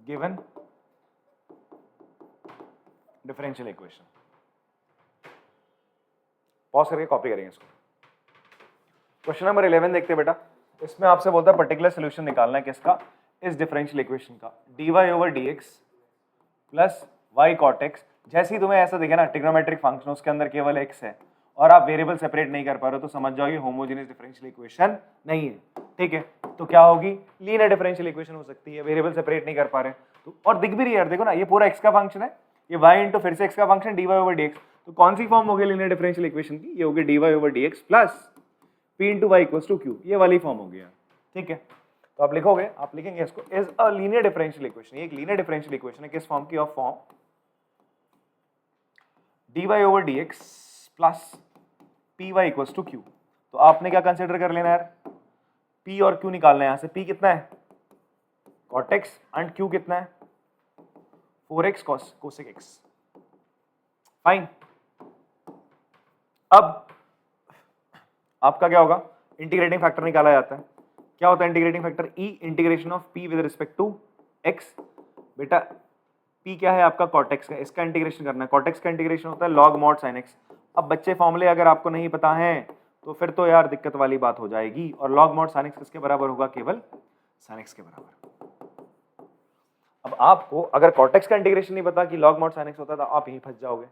given differential equation. Pause करके कॉपी करेंगे इसको। क्वेश्चन नंबर 11 देखते हैं बेटा। इसमें आपसे बोलता है पर्टिकुलर सोल्यूशन निकालना है किसका, इस डिफरेंशियल इक्वेशन का, dy/dx plus y cot x। जैसे ही तुम्हें ऐसा दिखे ना ट्रिग्नोमेट्रिक फंक्शन, उसके अंदर केवल x है और आप वेरिएबल सेपरेट नहीं कर पा रहे हो, तो समझ जाओ ये होमोजेनियस डिफरेंशियल इक्वेशन नहीं है, ठीक है। तो क्या होगी, लीनियर डिफरेंशियल इक्वेशन हो सकती है, वेरिएबल सेपरेट नहीं कर पा रहे तो। और दिख भी रही है यार, देखो ना ये पूरा x का फंक्शन है, ये y इंटू फिर से x का फंक्शन dy/dx। तो कौन सी फॉर्म होगी लीनियर डिफरेंशियल इक्वेशन की, ये होगी dy/dx plus p into y equals to q, ये वाली फॉर्म हो गया, ठीक है। तो आप लिखोगे, आप लिखेंगे इसको is a linear differential equation. ये एक लीनियर डिफरेंशियल इक्वेशन है, किस फॉर्म की, of form dy/dx plus py equals to q। तो आपने क्या कंसिडर कर लेना यार, p और q निकालना है। यहां से p कितना है cot x एंड q कितना है 4x cosec x, फाइन। अब आपका क्या होगा, इंटीग्रेटिंग फैक्टर निकाला जाता है। क्या होता है integrating factor, e integration of p with respect to x। बेटा p क्या है आपका cot x का, इसका इंटीग्रेशन करना है। cot x का इंटीग्रेशन होता है log mod sin x। अब बच्चे फॉर्मूले अगर आपको नहीं पता है तो फिर तो यार दिक्कत वाली बात हो जाएगी। और log mod sin x किसके बराबर होगा, केवल sin x के बराबर। अब आपको अगर cot x का इंटीग्रेशन नहीं पता कि log mod sin x होता है तो आप यहीं फंस जाओगे,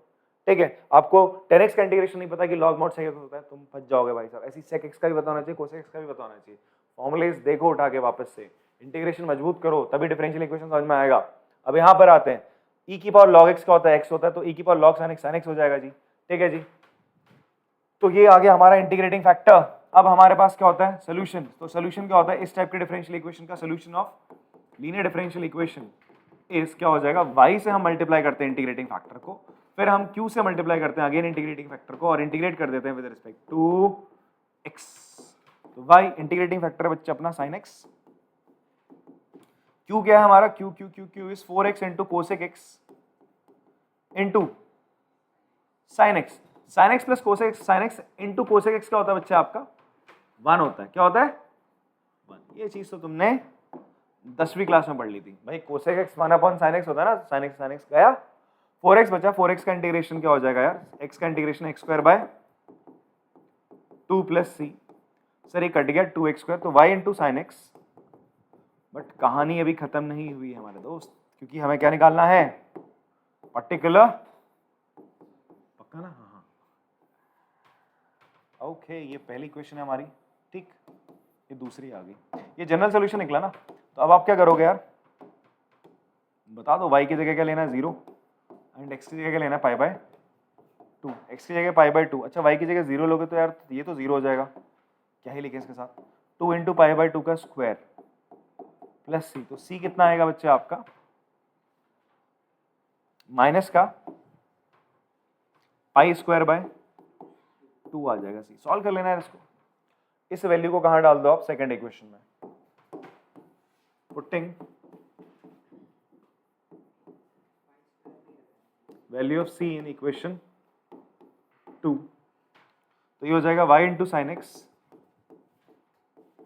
ठीक है। आपको tan x का इंटीग्रेशन नहीं पता कि log mod sec x होता है, तुम फंस जाओगे भाई साहब। ऐसी sec x का भी पता होना चाहिए, cosec x का भी पता होना चाहिए। फॉर्मूलेज देखो उठा के वापस से, इंटीग्रेशन मजबूत करो तभी डिफरेंशियल इक्वेशन समझ में आएगा। अब यहाँ पर आते हैं, e की पावर log x का होता है, x होता है, तो e की पावर log sin x हो जाएगा जी, ठीक है जी। तो ये आ गया हमारा इंटीग्रेटिंग फैक्टर। अब हमारे पास क्या होता है सोल्यूशन। तो सोल्यूशन क्या होता है इस टाइप के डिफरेंशियल इक्वेशन का, solution of linear differential equation इस क्या हो जाएगा, y से हम मल्टीप्लाई करते हैं इंटीग्रेटिंग फैक्टर को, फिर हम q से मल्टीप्लाई करते हैं अगेन इंटीग्रेटिंग फैक्टर को, और इंटीग्रेट कर देते हैं विद रिस्पेक्ट टू x। तो y इंटीग्रेटिंग फैक्टर है बच्चे अपना sin x, q क्या है हमारा, q is 4x into cosec x into sin x। sin x plus cosec x, sin x into cosec x क्या होता है बच्चे आपका 1 होता है। क्या होता है 1। ये चीज तो तुमने 10वीं क्लास में पढ़ ली थी भाई, कोसेक x 1/sin x होता है ना, sin x गया, 4x बचा, 4x का इंटीग्रेशन क्या हो जाएगा यार, x का integration x² plus c। Sir ये कट गया 2x², तो y into sin x। But कहानी अभी खत्म नहीं हुई है हमारे दोस्त, क्योंकि हमें क्या निकालना है पर्टिकुलर, पक्का ना, हाँ ओके। ये पहली क्वेश्चन है हमारी, ठीक, ये दूसरी आ गई, ये जनरल सोल्यूशन निकला ना। तो अब आप क्या करोगे यार, बता दो, y की जगह क्या लेना है 0 एंड x की जगह क्या लेना है π/2, x की जगह π/2। अच्छा y की जगह 0 लोगे तो यार ये तो 0 हो जाएगा, क्या ही लिखे इसके साथ, 2 इंटू π/2 का स्क्वायर प्लस c। तो c कितना आएगा बच्चे आपका, माइनस का π²/2 आ जाएगा c। सॉल्व कर लेना है इसको। इस वैल्यू को कहां डाल दो आप, सेकंड इक्वेशन में, putting value of c in equation 2। तो ये हो जाएगा y into sine x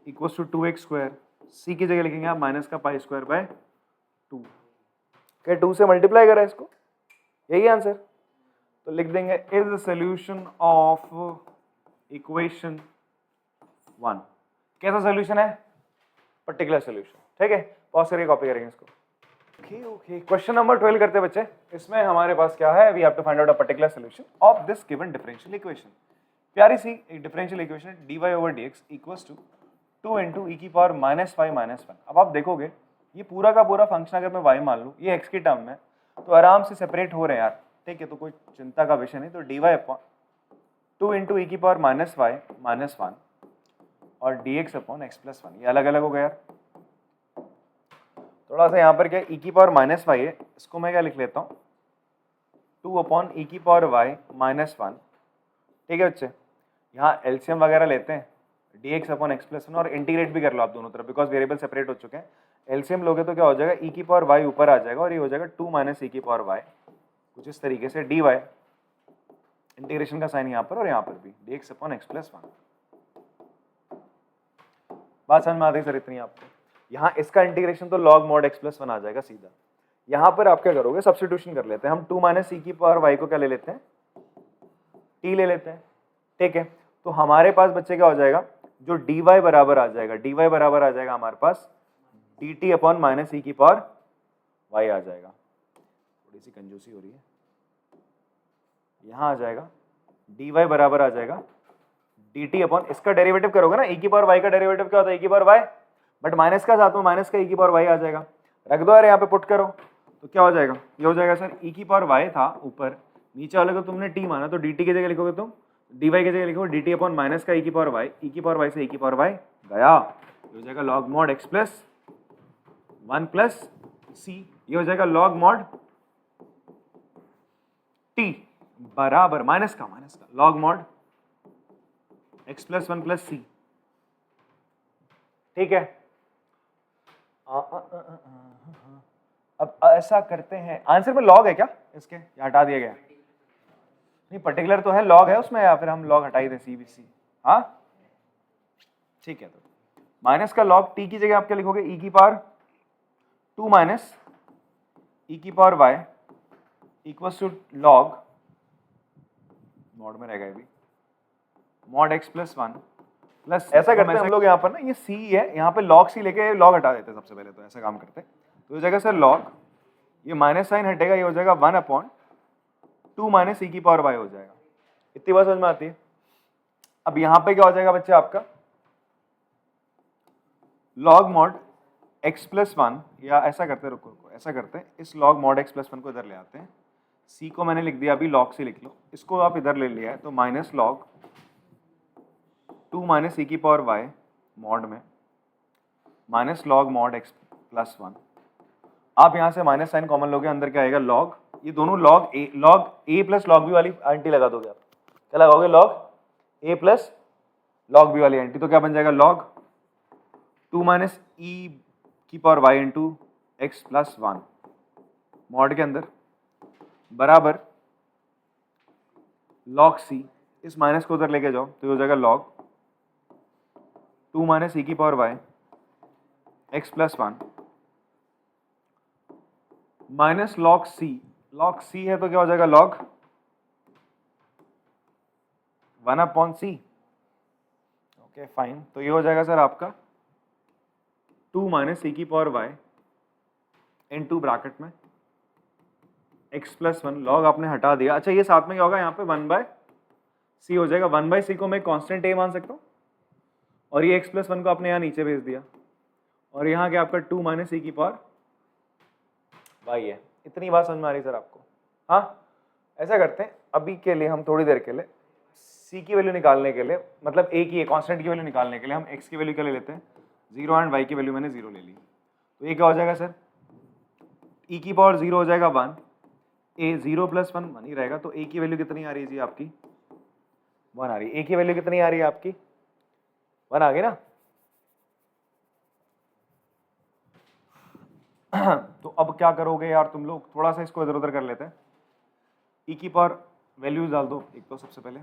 equals to 2x²। c की जगह लिखेंगे आप माइनस का π²/2। क्या 2 से मल्टीप्लाई करा इसको, यही आंसर। तो लिख देंगे is the solution of equation 1। कैसा सोल्यूशन है, पर्टिकुलर सोल्यूशन, ठीक है। पॉज करके कॉपी करेंगे इसको। ओके, क्वेश्चन नंबर 12 करते हैं बच्चे। इसमें हमारे पास क्या है, we have to find out a particular solution of this given differential equation. प्यारी सी एक डिफरेंशियल इक्वेशन है, dy/dx equals to 2 into e की पावर -5 - 1। अब आप देखोगे ये पूरा का पूरा फंक्शन अगर मैं y मान लूँ, ये x की टर्म में, तो आराम से सेपरेट हो रहे हैं यार, ठीक है। तो कोई चिंता का विषय नहीं। तो dy/2 इंटू e की पावर -5 - 1 और dx/x+1, ये अलग अलग हो गया यार। थोड़ा सा यहाँ पर क्या e की पावर -5 है, इसको मैं क्या लिख लेता हूँ 2 अपॉन e की पावर y -1, ठीक है बच्चे। यहाँ एलसीएम वगैरह लेते हैं dx upon x plus one और इंटीग्रेट भी कर लो आप दोनों तरफ, बिकॉज वेरिएबल सेपरेट हो चुके हैं। एलसीएम लोगे तो क्या हो जाएगा, e की पावर y ऊपर आ जाएगा और ये हो जाएगा 2 माइनस e की पावर y, कुछ इस तरीके से dy, इंटीग्रेशन का साइन यहाँ पर और यहाँ पर भी dx upon x plus one. बात समझ में आती है सर इतनी आपको? यहाँ इसका इंटीग्रेशन तो log mod x plus one आ जाएगा सीधा। यहाँ पर आप क्या करोगे, सब्स्टिट्यूशन कर लेते हैं हम, 2 माइनस e की पावर y को क्या ले लेते हैं, t ले लेते हैं, ठीक है। तो हमारे पास बच्चे क्या हो जाएगा, जो dy बराबर आ जाएगा, dy बराबर आ जाएगा हमारे पास dt अपॉन माइनस e की पावर y आ जाएगा। थोड़ी सी कंजूसी हो रही है, यहाँ आ जाएगा dy बराबर आ जाएगा dt अपॉन, इसका डेरिवेटिव करोगे ना, e की पावर y का डेरिवेटिव क्या होता है, e की पावर y, बट माइनस का साथ में माइनस का e की पावर y आ जाएगा। रख दो यार, यहाँ पे पुट करो तो क्या हो जाएगा, ये हो जाएगा सर e की पावर y था ऊपर, नीचे वाले को तुमने t माना तो dt की जगह लिखोगे तुम, dy की जगह लिखोगे dt अपॉन माइनस का e की पावर y, e की पावर y से e की पावर y गया, ये हो जाएगा log mod x plus one plus c, ये हो जाएगा log mod t बराबर माइनस का log mod x plus one plus C, ठीक है। अब ऐसा करते हैं, आंसर में लॉग है क्या इसके, या हटा दिया गया? नहीं, पर्टिकुलर तो है, लॉग है उसमें, या फिर हम लॉग हटाई दें CBC? हाँ ठीक है। तो माइनस का लॉग t की जगह आप क्या लिखोगे, e की पावर 2 माइनस e की power y equals to log, mod में रहेगा ये भी, mod x plus one plus, ऐसा करते हैं हम लोग यहाँ पर ना, ये c है, यहाँ पे log c लेके log हटा देते हैं सबसे पहले, तो ऐसा काम करते हैं। तो हो जाएगा सर log, ये माइनस साइन हटेगा, ये हो जाएगा 1 अपॉन 2 माइनस e की पावर y हो जाएगा। इतनी बात समझ में आती है? अब यहाँ पे क्या हो जाएगा बच्चे आपका, log mod x plus one, या ऐसा करते हैं, रुको ऐसा करते हैं, इस log mod x plus one को इधर ले आते हैं, c को मैंने लिख दिया, अभी log c लिख लो, इसको आप इधर ले लिया है, तो माइनस log 2 माइनस e की पावर y मॉड में minus log mod x plus one, आप यहाँ से माइनस साइन कॉमन लोगे, अंदर क्या आएगा log, ये दोनों log a plus log b वाली आंटी लगा दोगे आप, क्या लगाओगे, log a plus log b वाली आंटी, तो क्या बन जाएगा log 2 माइनस e की power y into x plus one mod के अंदर बराबर log c, इस माइनस को उधर लेके जाओ तो हो जाएगा log 2 माइनस e की power y x plus one minus log c है तो क्या हो जाएगा log 1 upon c, okay fine. तो ये हो जाएगा सर आपका 2 माइनस e की पावर y इनटू ब्रैकेट में x प्लस वन, लॉग आपने हटा दिया। अच्छा ये साथ में क्या होगा, यहाँ पे 1 बाय c हो जाएगा, 1 बाय c को मैं कांस्टेंट a मान सकता हूँ, और ये x प्लस वन को आपने यहाँ नीचे भेज दिया, और यहाँ क्या आपका 2 माइनस e की पावर y है। इतनी बात समझ में आ रही सर आपको? हाँ, ऐसा करते हैं अभी के लिए, हम थोड़ी देर के लिए c की वैल्यू निकालने के लिए, मतलब a की कांस्टेंट की वैल्यू निकालने के लिए हम x की वैल्यू क्या ले लेते हैं, 0 एंड y की वैल्यू मैंने 0 ले ली। तो ये क्या हो जाएगा सर, e की पावर 0 हो जाएगा 1, a 0 प्लस 1 1 ही रहेगा, तो a की वैल्यू कितनी आ रही है जी आपकी, 1 आ रही है। a की वैल्यू कितनी आ रही है आपकी, 1 आ गई ना। तो अब क्या करोगे यार तुम लोग, थोड़ा सा इसको इधर उधर कर लेते हैं, e की पावर वैल्यूज डाल दो एक, तो सबसे पहले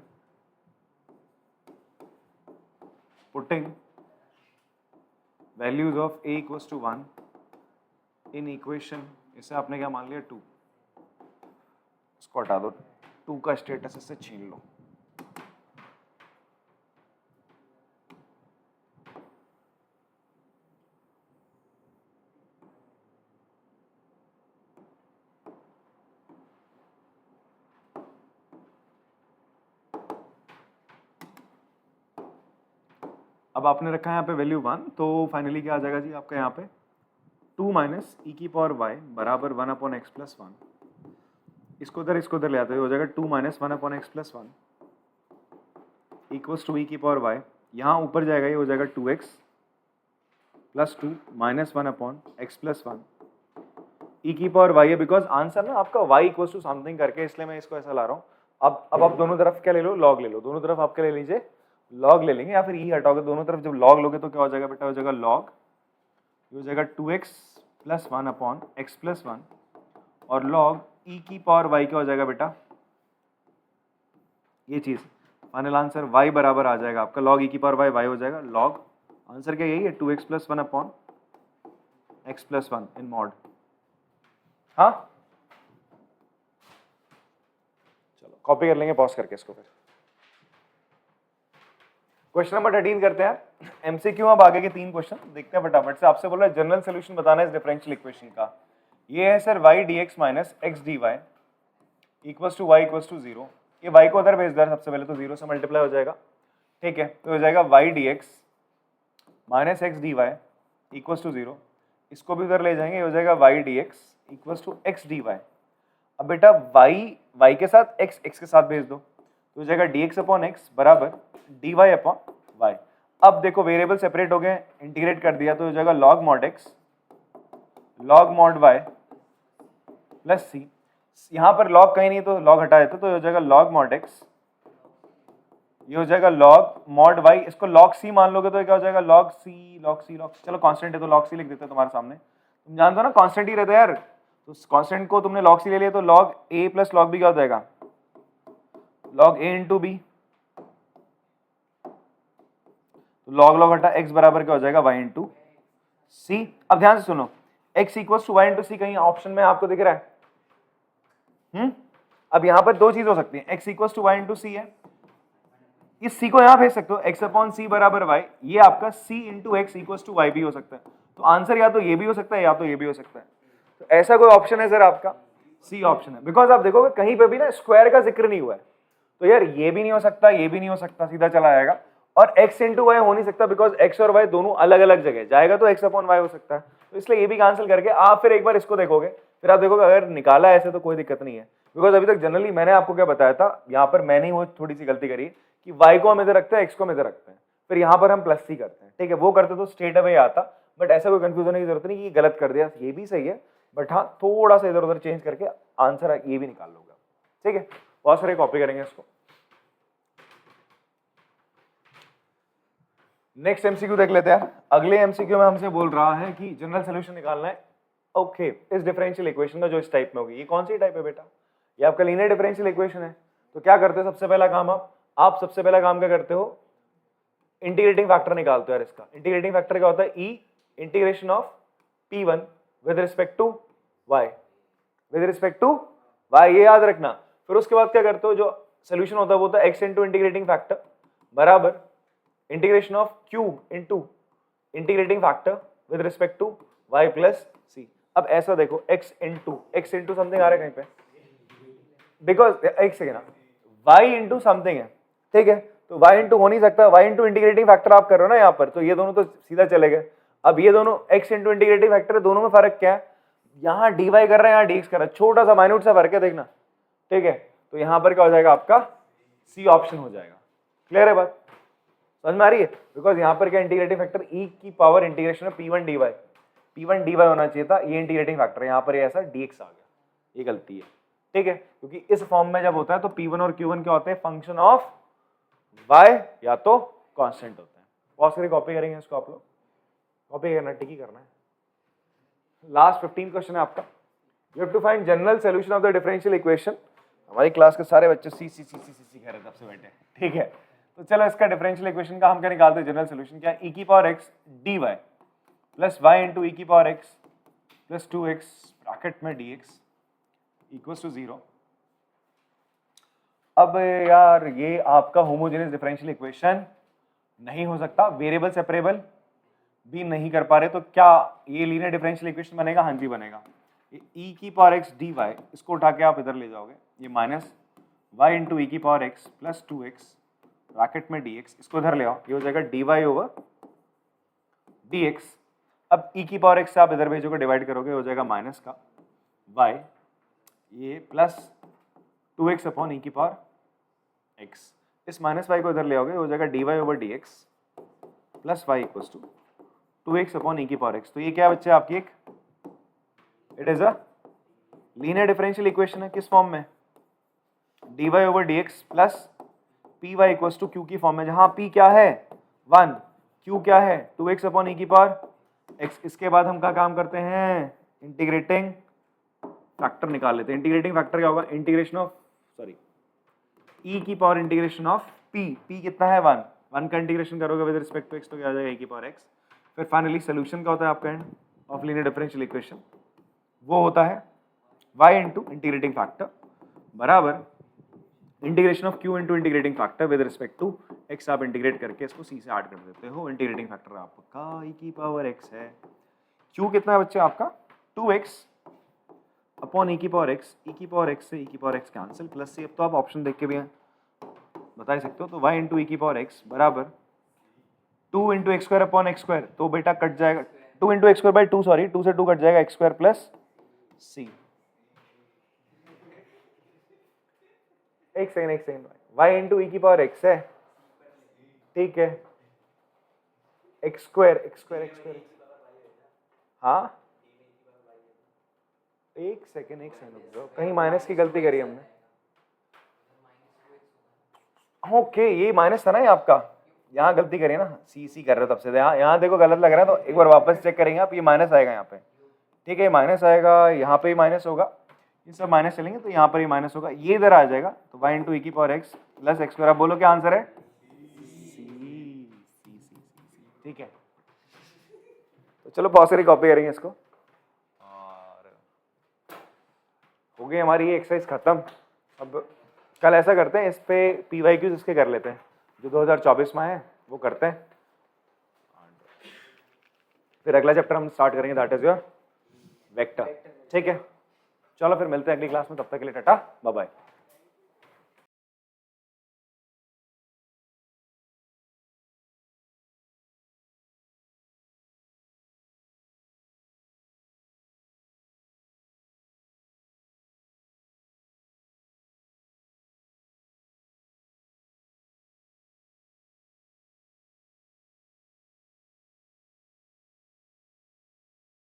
putting values of a equals to 1 in equation, इसे आपने क्या मान लिया 2, इसको हटा दो, 2 का स्टेटस इससे छीन लो। अब आपने रखा है यहाँ पे वैल्यू 1, तो फाइनली क्या आ जाएगा जी आपका यहाँ पे 2 माइनस e की पावर y बराबर 1 अपॉन एक्स प्लस वन, इसको इधर ले आते हो जाएगा 2 minus 1 upon x plus one equals to e की पावर y, यहाँ ऊपर जाएगा ये हो जाएगा 2x plus 2 minus 1 upon x plus one, e की पावर y है, बिकॉज आंसर ना आपका y इक्वल्स टू समथिंग करके, इसलिए मैं इसको ऐसा ला रहा हूँ। अब आप दोनों तरफ क्या ले लो, log ले लो, दोनों तरफ आप क्या ले लीजिए लॉग ले लेंगे या फिर ई हटाओगे, दोनों तरफ जब लॉग लोगे तो क्या हो जाएगा बेटा, हो जाएगा लॉग, ये हो जाएगा 2x plus 1 upon x plus 1 और लॉग ई की पावर y क्या हो जाएगा बेटा, ये चीज फाइनल आंसर y बराबर आ जाएगा आपका लॉग ई की पावर y हो जाएगा लॉग, आंसर क्या यही है 2x plus 1 upon x plus 1 इन मॉड। हाँ चलो कॉपी कर लेंगे पॉज करके इसको। फिर क्वेश्चन नंबर 13 करते हैं एमसीक्यू। अब आगे के 3 क्वेश्चन देखते हैं फटाफट से। आपसे बोल रहा है जनरल सोल्यूशन बताना है इस डिफरेंशियल इक्वेशन का। ये है sir y dx minus x dy equals to y equals to 0। ये y को उधर भेज दे, सबसे पहले तो 0 से मल्टीप्लाई हो जाएगा, ठीक है, तो हो जाएगा y dx minus x dy equals to 0। इसको भी उधर ले जाएंगे, हो जाएगा y dx equals to x dy। अब बेटा y के साथ x के साथ भेज दो, तो हो जाएगा dx अपॉन x बराबर dy अपॉन y। अब देखो वेरिएबल सेपरेट हो गए, इंटीग्रेट कर दिया तो हो जाएगा log mod x log mod y plus c। यहाँ पर log कहीं नहीं तो log हटा देते तो हो जाएगा log mod x, ये हो जाएगा log mod y, इसको log c मान लोगे तो क्या हो जाएगा log c, चलो कांस्टेंट है तो log c लिख देते हैं तुम्हारे सामने। तुम जानते हो ना कांस्टेंट ही रहता है यार, तो कांस्टेंट को तुमने log c ले लिया तो log a plus log b क्या हो जाएगा log a इंटू बी, तो log हटा x बराबर क्या हो जाएगा y इंटू सी। अब ध्यान से सुनो, x equal to y into C कहीं ऑप्शन में आपको दिख रहा है? अब यहां पर दो चीज हो सकती है, x equal to y into C है, इस c को यहां भेज सकते हो x अपॉन सी बराबर y, ये आपका c into x equal to y भी हो सकता है। तो आंसर या तो ये भी हो सकता है या तो ये भी हो सकता है। तो ऐसा कोई ऑप्शन है सर आपका? सी ऑप्शन है, बिकॉज आप देखोगे कहीं पे भी ना स्क्वायर का जिक्र नहीं हुआ है, तो यार ये भी नहीं हो सकता, ये भी नहीं हो सकता, सीधा चला आएगा। और x इंटू वाई हो नहीं सकता बिकॉज x और y दोनों अलग अलग जगह जाएगा, तो x अपॉन वाई हो सकता है। तो इसलिए ये भी कैंसिल करके आप फिर एक बार इसको देखोगे, फिर आप देखोगे अगर निकाला ऐसे तो कोई दिक्कत नहीं है। बिकॉज अभी तक जनरली मैंने आपको क्या बताया था, यहाँ पर मैंने ही वो थोड़ी सी गलती करी कि y को हम इधर रखते हैं, x को हम इधर रखते हैं, फिर यहाँ पर हम प्लस सी करते हैं, ठीक है, वो करते तो स्ट्रेट अवे आता। बट ऐसा कोई कंफ्यूजन की जरूरत नहीं कि गलत कर दिया, ये भी सही है, बट हाँ थोड़ा सा इधर उधर चेंज करके आंसर ये भी निकाल लोगे, ठीक है। बहुत सारे कॉपी करेंगे इसको। नेक्स्ट एमसीक्यू देख लेते हैं। अगले एमसीक्यू में हमसे बोल रहा है कि जनरल सोल्यूशन निकालना है। ओके, इस डिफरेंशियल इक्वेशन का जो इस टाइप में होगी, ये कौन सी टाइप है बेटा? ये आपका लीनियर डिफरेंशियल इक्वेशन है। तो क्या करते हो सबसे पहला काम, आप सबसे पहला काम क्या करते हो, इंटीग्रेटिंग फैक्टर निकालते हो यार। इसका इंटीग्रेटिंग फैक्टर क्या होता है? E integration of P1 with respect to y, with respect to y, ये याद रखना। फिर उसके बाद क्या करते हो, जो सोल्यूशन होता है वो होता है x इंटू इंटीग्रेटिंग फैक्टर बराबर integration of q into integrating factor with respect to y plus c। अब ऐसा देखो x इंटू समथिंग आ रहा है कहीं पे, बिकॉज एक सेकेंड, y इंटू समथिंग है, ठीक है, तो y इंटू हो नहीं सकता, y इंटू इंटीग्रेटिंग फैक्टर आप कर रहे हो ना यहाँ पर, तो ये दोनों तो सीधा चले गए। अब ये दोनों x इंटू इंटीग्रेटिंग फैक्टर है, दोनों में फर्क क्या है, यहाँ dy कर रहे हैं, यहाँ dx कर रहा है, छोटा सा माइन्यूट सा फर्क है, देखना, ठीक है। तो यहाँ पर क्या हो जाएगा आपका सी ऑप्शन हो जाएगा। क्लियर है बात, समझ में आ रही है? बिकॉज यहाँ पर क्या इंटीग्रेटिंग फैक्टर ई की पावर इंटीग्रेशन है P1 dy होना चाहिए था, ये इंटीग्रेटिंग फैक्टर, यहाँ पर ऐसा dx आ गया, ये गलती है, ठीक है, क्योंकि इस फॉर्म में जब होता है तो P1 और Q1 क्या होते हैं, फंक्शन ऑफ y या तो कांस्टेंट होते हैं। बहुत सारी कॉपी करेंगे इसको, आप लोग कॉपी करना, टिक ही करना है। लास्ट 15 क्वेश्चन है आपका, you have to find general solution of the differential equation. हमारी क्लास के सारे बच्चे सी कह रहे थे सबसे बैठे, ठीक है। तो चलो इसका डिफरेंशियल इक्वेशन का हम क्या निकालते हैं, जनरल सॉल्यूशन क्या, e की power x dy plus y into ई की power x plus 2x bracket में dx इक्वल्स टू 0। अब यार ये आपका होमोजेनियस डिफरेंशियल इक्वेशन नहीं हो सकता, वेरिएबल सेपरेबल भी नहीं कर पा रहे, तो क्या ये लीनियर डिफरेंशियल इक्वेशन बनेगा? हाँ जी बनेगा। ये e की पावर x dy, इसको उठा के आप इधर ले जाओगे, ये माइनस y इंटू ई की power x plus 2x bracket में dx, इसको इधर ले आओ, ये हो जाएगा dy ओवर dx। अब e की पावर x से आप इधर भेजोगे, डिवाइड करोगे, हो जाएगा माइनस का y, ये प्लस 2x अपॉन e की पावर x, इस माइनस y को इधर ले आओगे, हो जाएगा dy over dx plus y equals to 2x upon e की पावर x। तो ये क्या है बच्चे आपकी एक, it is a linear differential equation है, किस फॉर्म में, dy over dx plus p y equals to q की फॉर्म में, जहां पी क्या है 1, क्यू क्या है 2x अपॉन ई की पावर x। इसके बाद हम क्या काम करते हैं, इंटीग्रेटिंग फैक्टर निकाल लेते हैं। इंटीग्रेटिंग फैक्टर क्या होगा, इंटीग्रेशन ऑफ ई की पावर इंटीग्रेशन ऑफ पी कितना है 1 का इंटीग्रेशन करोगे विद रिस्पेक्ट टू x तो क्या आ जाएगा e की पावर x। फिर फाइनली सोल्यूशन क्या होता है आपका end of linear differential equation, वो होता है y इंटू इंटीग्रेटिंग फैक्टर बराबर integration of q into integrating factor with respect to x। आप इंटीग्रेट करके इसको c से ऐड कर देते हो। इंटीग्रेटिंग फैक्टर आपका e की पावर x है, q कितना है बच्चे आपका 2x अपॉन e की पावर x, e की पावर x से e की power x cancel plus c। अब तो आप ऑप्शन देख के भी बता ही सकते हो। तो y इंटू ई की पावर x बराबर 2 into x square upon x square, तो बेटा कट जाएगा 2 into x square by 2, sorry 2 से 2 कट जाएगा एक्स स्क्वायर प्लस सी। एक सेकंड y इंटू ई की पावर x है, ठीक है, एक्स स्क्वायर हाँ एक सेकंड रुक जाओ, कहीं माइनस की गलती करी हमने। ओके ये माइनस था ना ये आपका, यहाँ गलती करी ना, सी कर रहे हो तब से, यहाँ देखो गलत लग रहा है, तो एक बार वापस चेक करेंगे आप, ये माइनस आएगा यहाँ पे, ठीक है, ये माइनस आएगा, यहाँ पे ही माइनस होगा, ये सब माइनस चलेंगे तो यहाँ पर ही माइनस होगा, ये इधर आ जाएगा, तो y इंटू ई की power x plus x square. आप बोलो क्या आंसर है, सी। ठीक है, तो चलो बहुत सारी कॉपी करेंगे इसको, और हो गई हमारी ये एक्सरसाइज खत्म। अब कल ऐसा करते हैं, इस पे पी वाई क्यूज इसके कर लेते हैं जो 2024 में है, वो करते हैं, फिर अगला चैप्टर हम स्टार्ट करेंगे, दैट इज योर वेक्टर। ठीक है, चलो फिर मिलते हैं अगली क्लास में, तब तक के लिए टाटा बाय बाय।